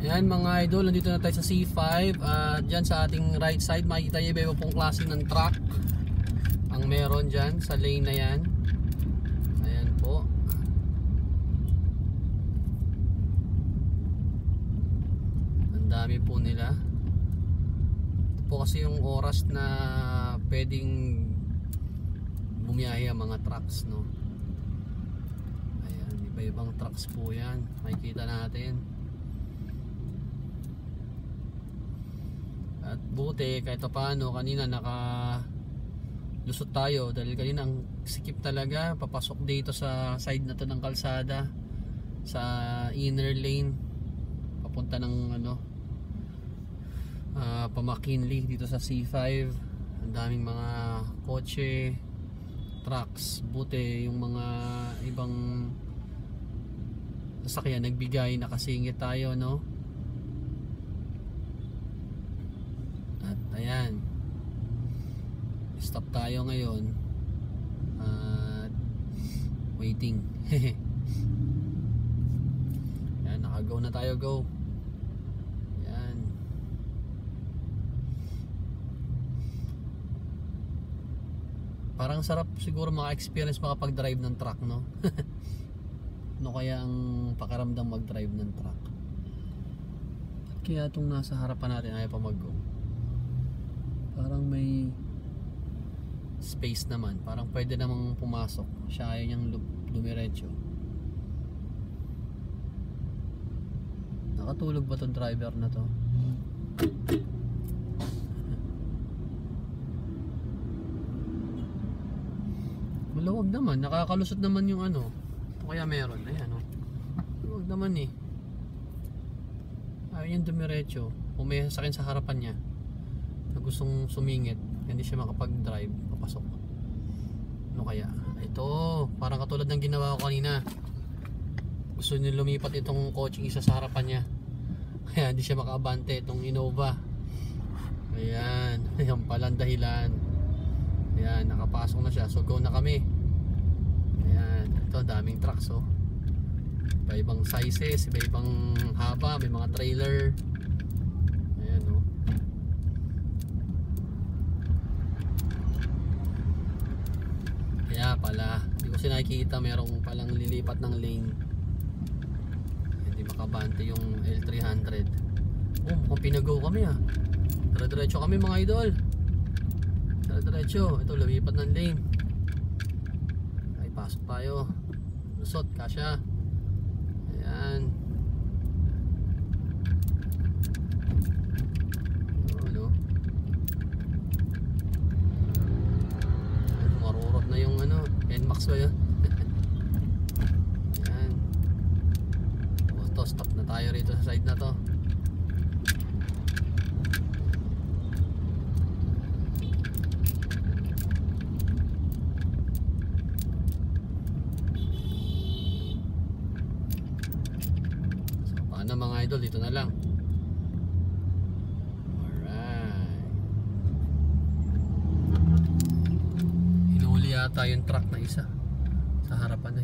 Ayan mga idol, nandito na tayo sa C5. Dyan sa ating right side makikita nyo iba pong klase ng truck ang meron dyan sa lane na yan. Ayan po. Ang dami po nila. Ito po kasi yung oras na pwedeng bumiyahe ang mga trucks, no? Ayan, iba-ibang trucks po yan, makikita natin. At buti kahit paano kanina lusot tayo dahil kanina ang sikip talaga papasok dito sa side na to ng kalsada sa inner lane papunta ng pa-McKinley dito sa C5. Ang daming mga kotse, trucks. Buti yung mga ibang sasakyan nagbigay, nakasingit tayo, no? Ayan, stop tayo ngayon at waiting. Ayan, naka-go na tayo, go. Ayan. Parang sarap siguro maka-experience makapag-drive ng truck, no? Ano kaya ang pakiramdam mag-drive ng truck? At kaya itong nasa harapan natin ayaw pa mag-go? Parang may space naman, parang pwede namang pumasok. Siya ayaw niyang dumiretso. Nakatulog ba tong driver na to? Malawag naman, nakakalusot naman yung o kaya meron, ayan malawag naman eh. Ayaw niyang dumiretso. Kung may sasakyan sa harapan niya na gustong sumingit, hindi siya makapag-drive, papasok. Ano kaya? Ito, parang katulad ng ginawa ko kanina. Gusto niya lumipat itong coaching isa sa harapan niya. Kaya hindi siya makaabante itong Innova. Ayan, yan pala ang dahilan. Ayan, nakapasok na siya. So go na kami. Ayan, ito daming trucks, oh. Iba-ibang sizes, iba-ibang haba, may mga trailer. Ayan, oh. Kaya pala, hindi ko siya nakikita, merong palang lilipat ng lane. Hindi makabante yung L300. Oh, mukhang pinago kami ah. Diretso kami mga idol. Diretso, ito lumipat ng lane. Ay, pasok tayo. Lusot, kasya. Ayan. Na yung NMAX ba yun? Ayan. Ito, stop na tayo rito sa side na to. So paano mga idol, dito na lang. Yata yung truck na isa sa harapan na